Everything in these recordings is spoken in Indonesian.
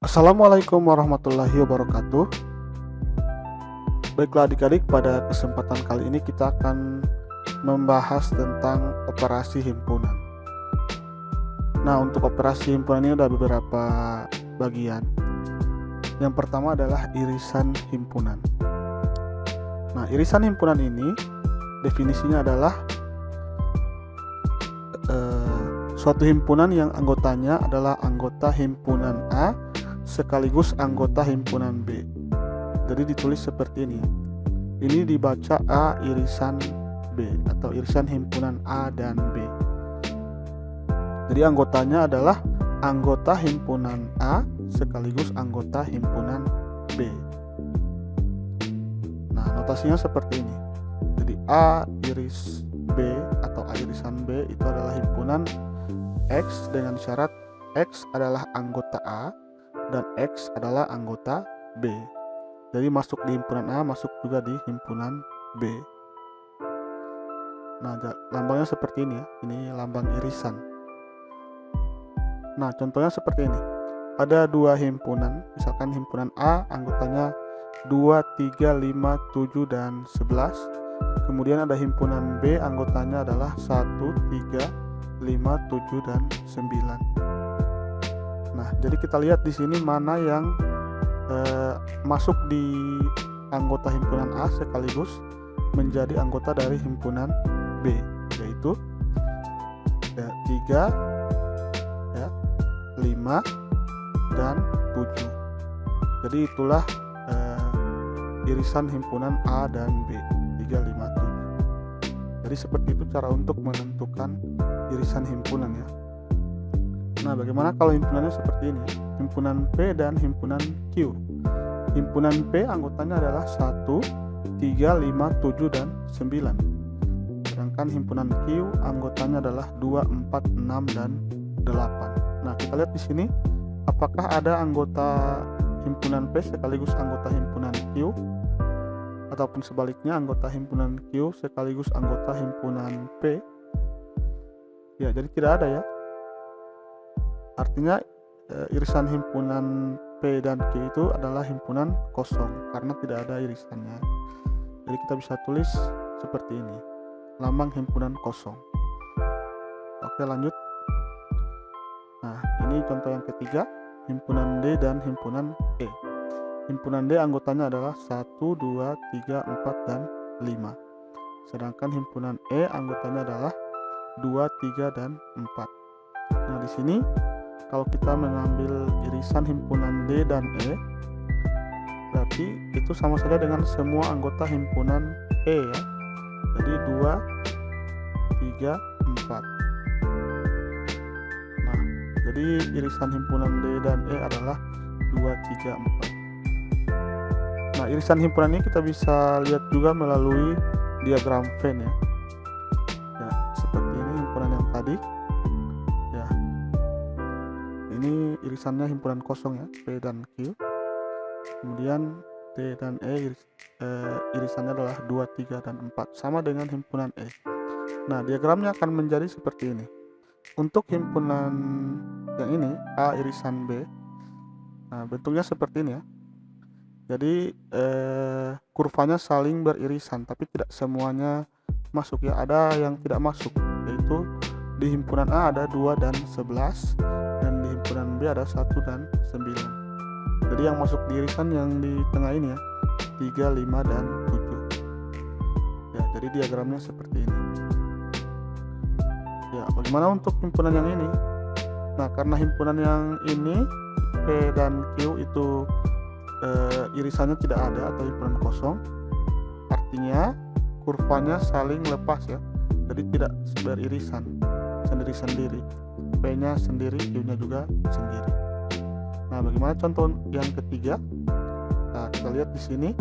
Assalamualaikum warahmatullahi wabarakatuh. Baiklah adik-adik, pada kesempatan kali ini kita akan membahas tentang operasi himpunan. Nah, untuk operasi himpunan ini ada beberapa bagian. Yang pertama adalah irisan himpunan. Nah, irisan himpunan ini definisinya adalah suatu himpunan yang anggotanya adalah anggota himpunan A sekaligus anggota himpunan B. Jadi ditulis seperti ini. Ini dibaca A irisan B atau irisan himpunan A dan B. Jadi anggotanya adalah anggota himpunan A sekaligus anggota himpunan B. Nah, notasinya seperti ini. Jadi A iris B atau A irisan B itu adalah himpunan X dengan syarat X adalah anggota A dan X adalah anggota B. Jadi masuk di himpunan A, masuk juga di himpunan B. Nah, lambangnya seperti ini ya. Ini lambang irisan. Nah, contohnya seperti ini. Ada dua himpunan, misalkan himpunan A anggotanya 2, 3, 5, 7, dan 11. Kemudian ada himpunan B anggotanya adalah 1, 3, 5, 7, dan 9. Nah, jadi kita lihat di sini mana yang masuk di anggota himpunan A sekaligus menjadi anggota dari himpunan B, yaitu 3, 5, dan 7. Jadi itulah irisan himpunan A dan B, 3, 5, 7. Jadi seperti itu cara untuk menentukan irisan himpunan ya. Nah, bagaimana kalau himpunannya seperti ini? Himpunan P dan himpunan Q. Himpunan P anggotanya adalah 1, 3, 5, 7, dan 9. Sedangkan himpunan Q anggotanya adalah 2, 4, 6, dan 8. Nah, kita lihat di sini apakah ada anggota himpunan P sekaligus anggota himpunan Q, ataupun sebaliknya anggota himpunan Q sekaligus anggota himpunan P. Ya, jadi tidak ada ya. Artinya irisan himpunan P dan Q itu adalah himpunan kosong karena tidak ada irisannya. Jadi kita bisa tulis seperti ini, lambang himpunan kosong. Oke, lanjut. Nah, ini contoh yang ketiga, himpunan D dan himpunan E. Himpunan D anggotanya adalah 1, 2, 3, 4, dan 5. Sedangkan himpunan E anggotanya adalah 2, 3, dan 4. Nah, di sini kalau kita mengambil irisan himpunan D dan E, berarti itu sama saja dengan semua anggota himpunan E ya. Jadi 2, 3, 4. Nah, jadi irisan himpunan D dan E adalah 2, 3, 4. Nah, irisan himpunan ini kita bisa lihat juga melalui diagram Venn ya. Ya, seperti ini himpunan yang tadi. Ya. Ini irisannya himpunan kosong ya, P dan Q. Kemudian D dan E irisannya adalah 2, 3, dan 4, sama dengan himpunan E. Nah, diagramnya akan menjadi seperti ini. Untuk himpunan yang ini, A irisan B, nah, bentuknya seperti ini ya. Jadi kurvanya saling beririsan, tapi tidak semuanya masuk ya. Ada yang tidak masuk, yaitu di himpunan A ada 2 dan 11, dan di himpunan B ada 1 dan 9. Jadi yang masuk di irisan yang di tengah ini ya, 3, 5, dan 7. Ya, jadi diagramnya seperti ini. Ya, bagaimana untuk himpunan yang ini? Nah, karena himpunan yang ini P dan Q itu irisannya tidak ada atau himpunan kosong, artinya kurvanya saling lepas ya. Jadi tidak beririsan, sendiri-sendiri. P-nya sendiri, Q-nya juga sendiri. Nah, bagaimana contoh yang ketiga? Nah, kita lihat di sini.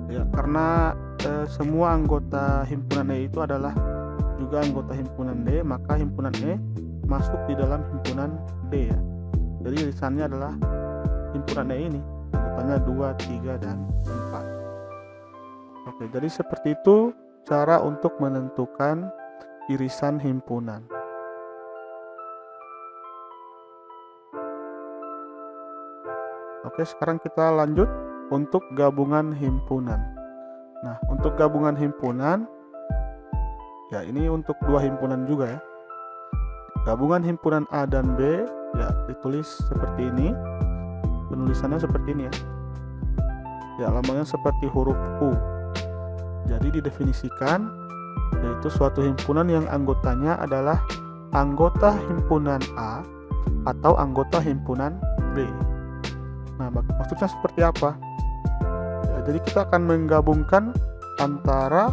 Ya, karena semua anggota himpunan E itu adalah juga anggota himpunan D, maka himpunan E masuk di dalam himpunan D ya. Jadi irisannya adalah himpunan E ini, anggotanya 2, 3, dan 4. Oke, jadi seperti itu cara untuk menentukan irisan himpunan. Oke, sekarang kita lanjut untuk gabungan himpunan. Nah, untuk gabungan himpunan, ya ini untuk dua himpunan juga ya. Gabungan himpunan A dan B, ya ditulis seperti ini. Penulisannya seperti ini ya. Ya, lambangnya seperti huruf U. Jadi didefinisikan, yaitu suatu himpunan yang anggotanya adalah anggota himpunan A atau anggota himpunan B. Nah, maksudnya seperti apa? Ya, jadi kita akan menggabungkan antara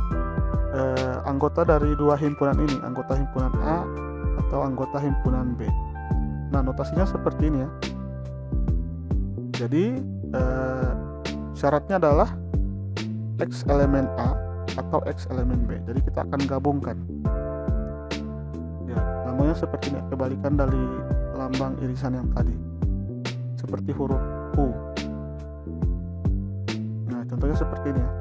anggota dari dua himpunan ini, anggota himpunan A atau anggota himpunan B. Nah, notasinya seperti ini ya. Jadi syaratnya adalah X elemen A atau X elemen B. Jadi kita akan gabungkan. Ya, namanya seperti ini, kebalikan dari lambang irisan yang tadi. Seperti huruf U. Nah, contohnya seperti ini ya.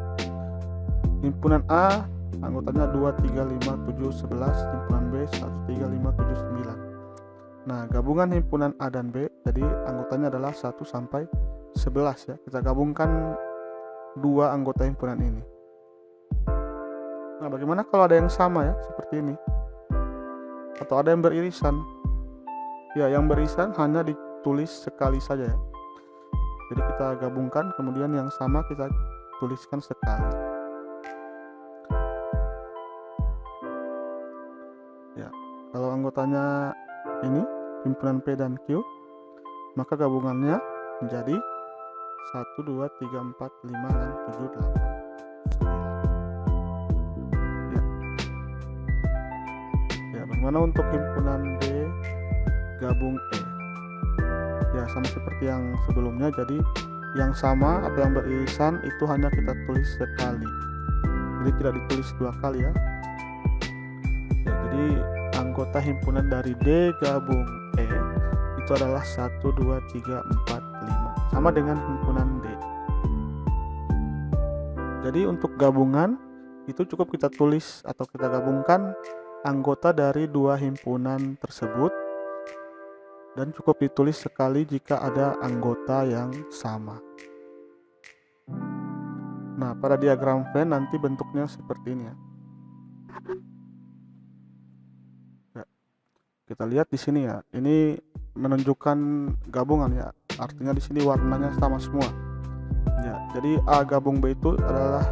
Himpunan A anggotanya 2, 3, 5, 7, 11, himpunan B 1, 3, 5, 7, 9. Nah, gabungan himpunan A dan B, jadi anggotanya adalah 1 sampai 11 ya. Kita gabungkan dua anggota himpunan ini. Nah, bagaimana kalau ada yang sama ya, seperti ini? Atau ada yang beririsan? Ya, yang beririsan hanya ditulis sekali saja ya. Jadi kita gabungkan, kemudian yang sama kita tuliskan sekali. Ya, kalau anggotanya ini himpunan P dan Q, maka gabungannya menjadi 1, 2, 3, 4, 5, 6, 7, 8, 9. Ya. Ya, bagaimana untuk himpunan B gabung E? Ya, sama seperti yang sebelumnya, jadi yang sama atau yang beririsan itu hanya kita tulis sekali. Jadi tidak ditulis dua kali ya. Ya, jadi anggota himpunan dari D gabung E itu adalah 1, 2, 3, 4, 5. Sama dengan himpunan D. Jadi untuk gabungan itu cukup kita tulis atau kita gabungkan anggota dari dua himpunan tersebut, dan cukup ditulis sekali jika ada anggota yang sama. Nah, pada diagram Venn nanti bentuknya seperti ini ya. Kita lihat di sini ya, ini menunjukkan gabungan ya, artinya di sini warnanya sama semua. Ya, jadi A gabung B itu adalah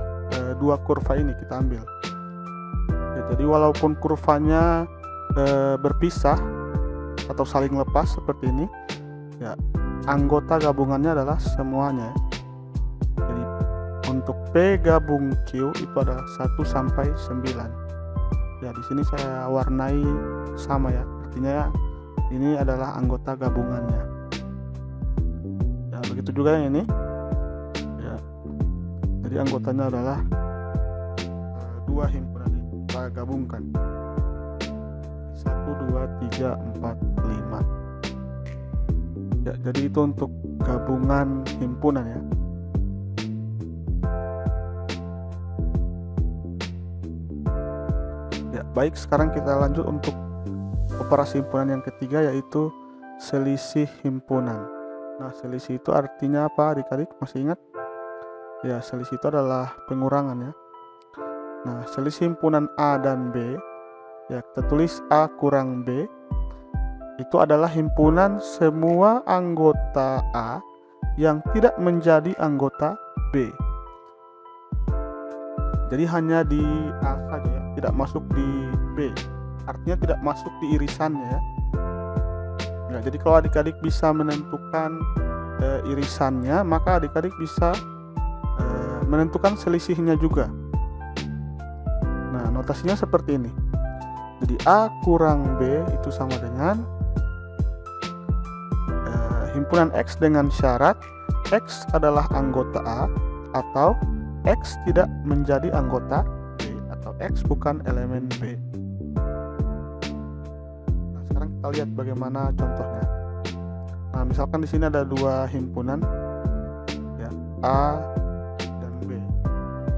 dua kurva ini kita ambil. Ya, jadi walaupun kurvanya berpisah atau saling lepas seperti ini, ya anggota gabungannya adalah semuanya. Jadi untuk P gabung Q itu adalah 1 sampai 9. Ya, di sini saya warnai sama ya. Artinya ini adalah anggota gabungannya. Ya, begitu juga yang ini. Ya. Jadi anggotanya adalah dua himpunan ini kita gabungkan. 1, 2, 3, 4, 5. Ya, jadi itu untuk gabungan himpunan ya. Ya, baik, sekarang kita lanjut untuk operasi himpunan yang ketiga, yaitu selisih himpunan. Nah, selisih itu artinya apa adik-adik? Masih ingat? Ya, selisih itu adalah pengurangan ya. Nah, selisih himpunan A dan B, ya kita tulis A kurang B, itu adalah himpunan semua anggota A yang tidak menjadi anggota B. Jadi hanya di A saja ya, tidak masuk di B. Artinya tidak masuk di irisannya ya. Ya, jadi kalau adik-adik bisa menentukan irisannya, maka adik-adik bisa menentukan selisihnya juga. Nah, notasinya seperti ini. Jadi A kurang B itu sama dengan himpunan X dengan syarat X adalah anggota A atau X tidak menjadi anggota B, atau X bukan elemen B. Nah, sekarang kita lihat bagaimana contohnya. Nah, misalkan di sini ada dua himpunan ya, A dan B.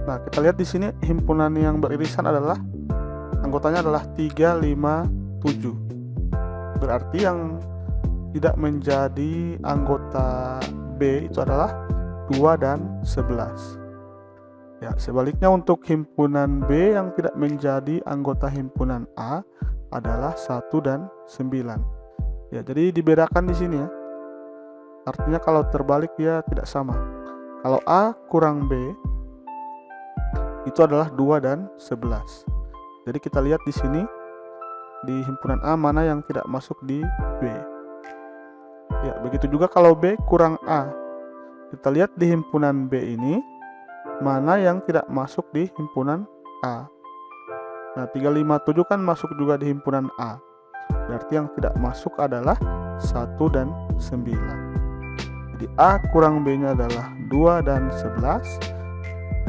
Nah, kita lihat di sini himpunan yang beririsan adalah anggotanya adalah 3, 5, 7. Berarti yang tidak menjadi anggota B B itu adalah 2 dan 11. Ya, sebaliknya untuk himpunan B yang tidak menjadi anggota himpunan A adalah 1 dan 9. Ya, jadi dibedakan di sini ya. Artinya kalau terbalik dia tidak sama. Kalau A kurang B itu adalah 2 dan 11. Jadi kita lihat di sini di himpunan A mana yang tidak masuk di B. Ya, begitu juga kalau B kurang A. Kita lihat di himpunan B ini mana yang tidak masuk di himpunan A. Nah, 357 kan masuk juga di himpunan A. Berarti yang tidak masuk adalah 1 dan 9. Jadi A kurang B-nya adalah 2 dan 11.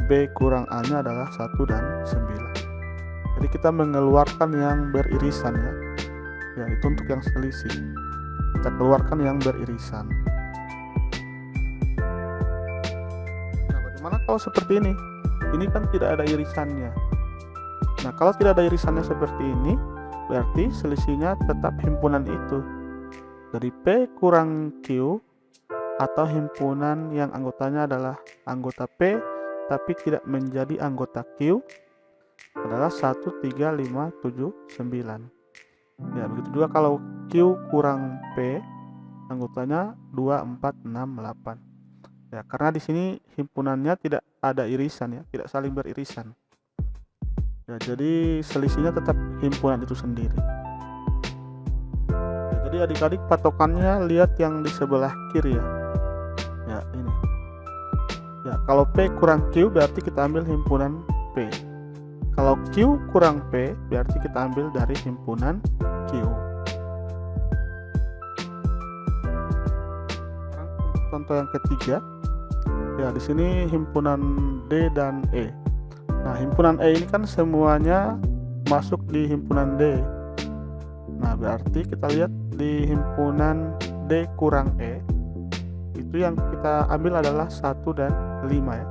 B kurang A-nya adalah 1 dan 9. Jadi kita mengeluarkan yang beririsan ya. Ya, itu untuk yang selisih. Kita keluarkan yang beririsan. Mana kalau seperti ini? Ini kan tidak ada irisannya. Nah, kalau tidak ada irisannya seperti ini, berarti selisihnya tetap himpunan itu. Dari P kurang Q atau himpunan yang anggotanya adalah anggota P tapi tidak menjadi anggota Q adalah 1, 3, 5, 7, 9. Ya, begitu juga kalau Q kurang P anggotanya 2, 4, 6, 8. Ya, karena di sini himpunannya tidak ada irisan ya, tidak saling beririsan. Ya, jadi selisihnya tetap himpunan itu sendiri. Ya, jadi adik-adik patokannya lihat yang di sebelah kiri ya. Ya, ini. Ya, kalau P kurang Q berarti kita ambil himpunan P. Kalau Q kurang P berarti kita ambil dari himpunan Q. Contoh yang ketiga. Ya, di sini himpunan D dan E. Nah, himpunan E ini kan semuanya masuk di himpunan D. Nah, berarti kita lihat di himpunan D kurang E. Itu yang kita ambil adalah 1 dan 5 ya.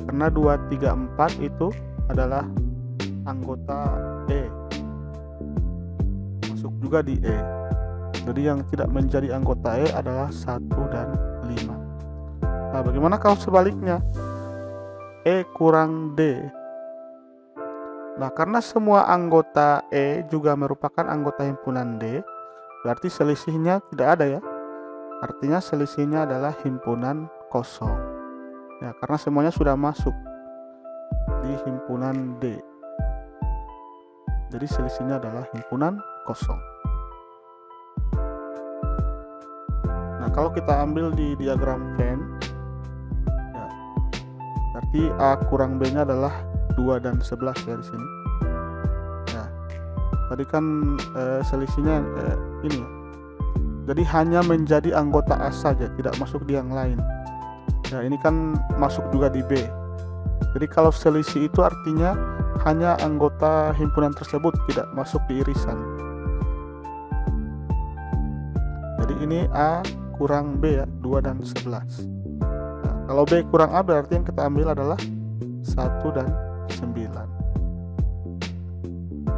Karena 2, 3, 4 itu adalah anggota E. Masuk juga di E. Jadi yang tidak menjadi anggota E adalah 1 dan 5. Nah, bagaimana kalau sebaliknya? E kurang D. Nah, karena semua anggota E juga merupakan anggota himpunan D, berarti selisihnya tidak ada ya. Artinya selisihnya adalah himpunan kosong. Ya, karena semuanya sudah masuk di himpunan D. Jadi selisihnya adalah himpunan kosong. Nah, kalau kita ambil di diagram Venn, berarti A kurang B nya adalah 2 dan 11 ya di sini. Nah, tadi kan selisihnya ini ya. Jadi hanya menjadi anggota A saja, tidak masuk di yang lain. Ya, ini kan masuk juga di B. Jadi kalau selisih itu artinya hanya anggota himpunan tersebut, tidak masuk di irisan. Jadi ini A kurang B ya, 2 dan 11. Kalau B kurang A berarti yang kita ambil adalah 1 dan 9.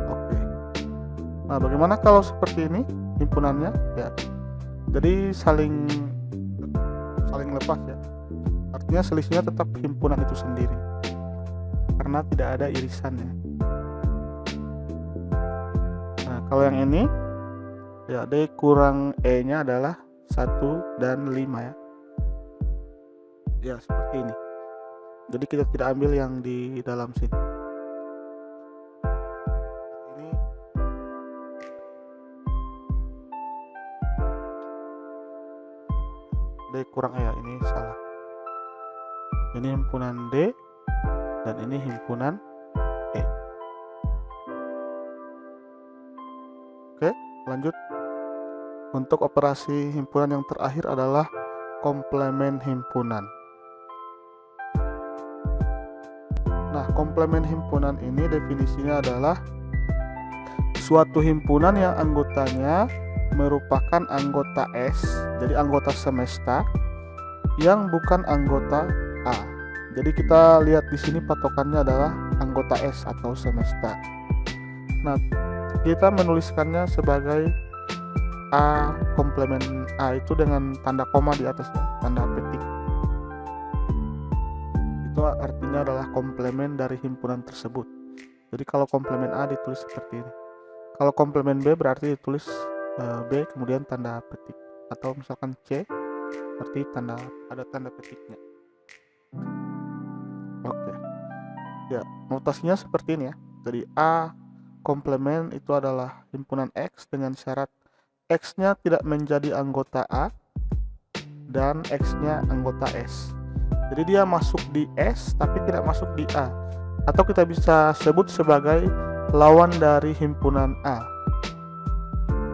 Oke. Nah, bagaimana kalau seperti ini himpunannya? Ya. Jadi saling lepas ya. Artinya selisihnya tetap himpunan itu sendiri. Karena tidak ada irisannya. Nah, kalau yang ini ya D kurang E-nya adalah 1 dan 5 ya. Ya, seperti ini. Jadi kita tidak ambil yang di dalam sini. Ini D kurang E ya, ini salah. Ini himpunan D dan ini himpunan E. Oke, lanjut. Untuk operasi himpunan yang terakhir adalah komplemen himpunan. Nah, komplemen himpunan ini definisinya adalah suatu himpunan yang anggotanya merupakan anggota S, jadi anggota semesta yang bukan anggota A. Jadi kita lihat di sini patokannya adalah anggota S atau semesta. Nah, kita menuliskannya sebagai A komplemen A itu dengan tanda koma di atasnya, tanda petik. Itu artinya adalah komplement dari himpunan tersebut. Jadi kalau komplement A ditulis seperti ini. Kalau komplement B berarti ditulis B kemudian tanda petik, atau misalkan C berarti ada tanda petiknya. Oke. Ya, notasinya seperti ini ya. Jadi A komplement itu adalah himpunan X dengan syarat X-nya tidak menjadi anggota A dan X-nya anggota S. Jadi dia masuk di S tapi tidak masuk di A, atau kita bisa sebut sebagai lawan dari himpunan A.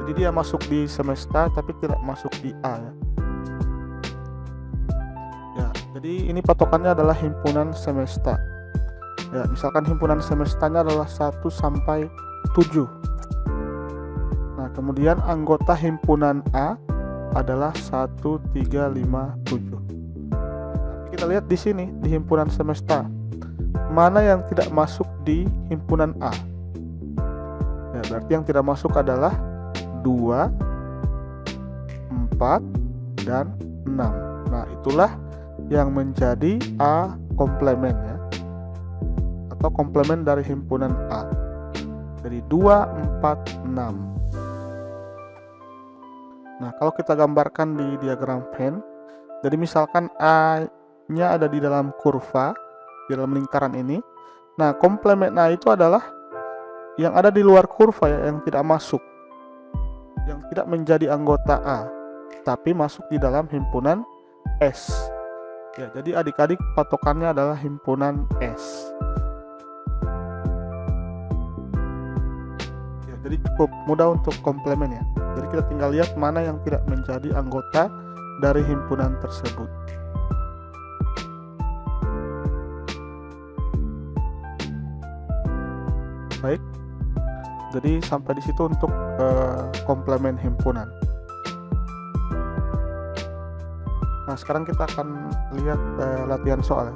Jadi dia masuk di semesta tapi tidak masuk di A ya. Ya, jadi ini patokannya adalah himpunan semesta. Ya, misalkan himpunan semestanya adalah 1 sampai 7. Nah, kemudian anggota himpunan A adalah 1, 3, 5, 7. Nanti kita lihat di sini di himpunan semesta. Mana yang tidak masuk di himpunan A? Ya, berarti yang tidak masuk adalah 2, 4, dan 6. Nah, itulah yang menjadi A komplement ya, atau komplement dari himpunan A. Jadi 2, 4, 6. Nah, kalau kita gambarkan di diagram Venn, jadi misalkan A-nya ada di dalam kurva, di dalam lingkaran ini. Nah, komplement A itu adalah yang ada di luar kurva ya, yang tidak masuk, yang tidak menjadi anggota A, tapi masuk di dalam himpunan S. Ya, jadi adik-adik patokannya adalah himpunan S. Ya, jadi cukup mudah untuk komplement ya. Jadi kita tinggal lihat mana yang tidak menjadi anggota dari himpunan tersebut. Baik. Jadi sampai di situ untuk komplement himpunan. Nah, sekarang kita akan lihat latihan soal.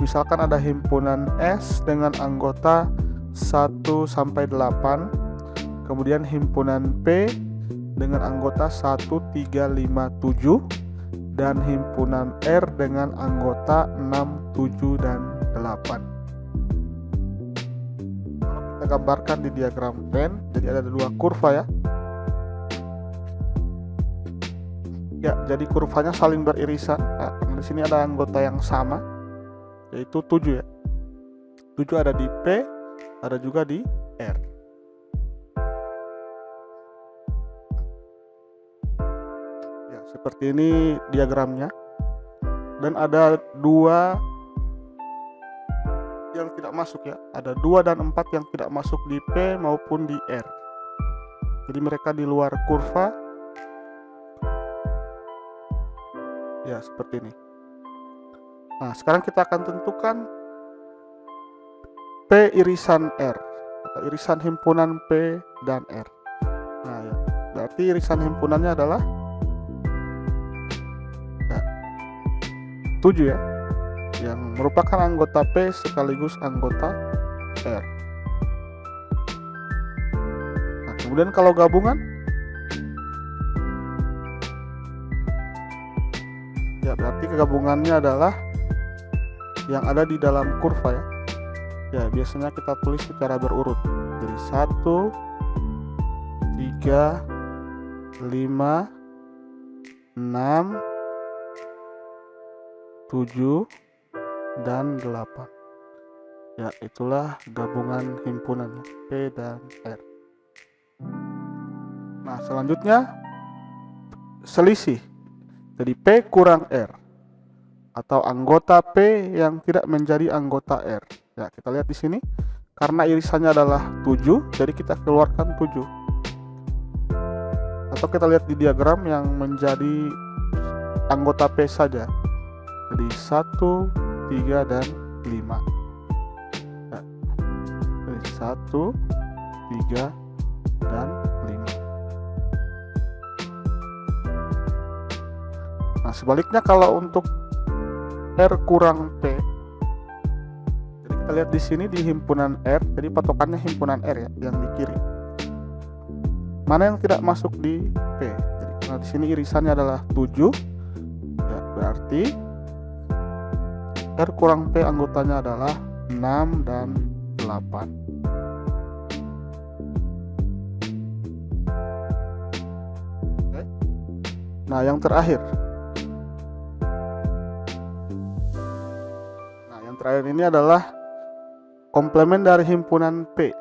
Misalkan ada himpunan S dengan anggota 1 sampai 8, kemudian himpunan P dengan anggota 1, 3, 5, 7, dan himpunan R dengan anggota 6, 7, dan 8. Kita gambarkan di diagram Venn. Jadi ada 2 kurva ya. Ya, jadi kurvanya saling beririsan. Nah, karena di sini ada anggota yang sama, yaitu 7 ya. 7 ada di P, ada juga di R. Ya, seperti ini diagramnya. Dan ada 2 yang tidak masuk ya, ada 2 dan 4 yang tidak masuk di P maupun di R. Jadi mereka di luar kurva. Ya, seperti ini. Nah, sekarang kita akan tentukan P irisan R, atau irisan himpunan P dan R. Nah, ya, berarti irisan himpunannya adalah 7 ya, yang merupakan anggota P sekaligus anggota R. Nah, kemudian kalau gabungan, ya berarti kegabungannya adalah yang ada di dalam kurva ya. Ya, biasanya kita tulis secara berurut. Jadi 1, 3, 5, 6, 7, dan 8. Ya, itulah gabungan himpunan P dan R. Nah, selanjutnya selisih. Jadi P kurang R, atau anggota P yang tidak menjadi anggota R. Ya, kita lihat di sini. Karena irisannya adalah 7, jadi kita keluarkan 7. Atau kita lihat di diagram yang menjadi anggota P saja. Jadi 1, 3, dan 5. Ya. Jadi 1, 3, dan 5. Nah, sebaliknya kalau untuk R kurang P, jadi kita lihat di sini di himpunan R, jadi patokannya himpunan R ya, yang di kiri. Mana yang tidak masuk di P? Jadi P Nah, di sini irisannya adalah 7. Ya, berarti R kurang P anggotanya adalah 6 dan 8. Oke. Nah, yang terakhir. Nah, yang terakhir ini adalah komplemen dari himpunan P.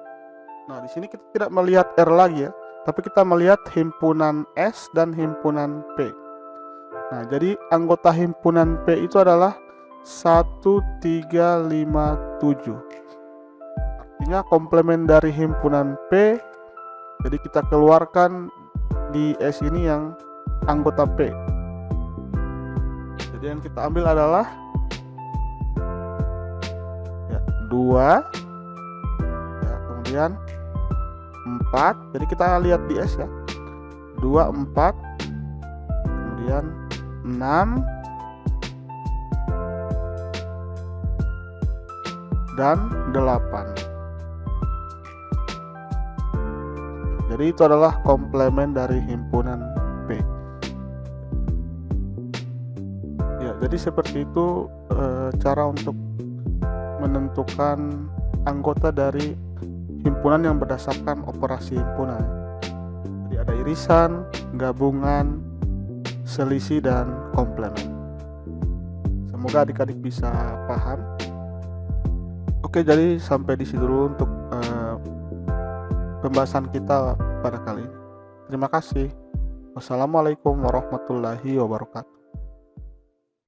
Nah, di sini kita tidak melihat R lagi ya, tapi kita melihat himpunan S dan himpunan P. Nah, jadi anggota himpunan P itu adalah 1357. Artinya komplemen dari himpunan P, jadi kita keluarkan di S ini yang anggota P. Jadi yang kita ambil adalah 2, ya, kemudian 4. Jadi kita lihat di S ya, 2, 4, kemudian 6 dan 8. Jadi itu adalah komplemen dari himpunan P. Ya, jadi seperti itu cara untuk menentukan anggota dari himpunan yang berdasarkan operasi himpunan. Jadi ada irisan, gabungan, selisih, dan komplemen. Semoga adik-adik bisa paham. Oke, jadi sampai di situ dulu untuk pembahasan kita pada kali ini. Terima kasih. Wassalamualaikum warahmatullahi wabarakatuh.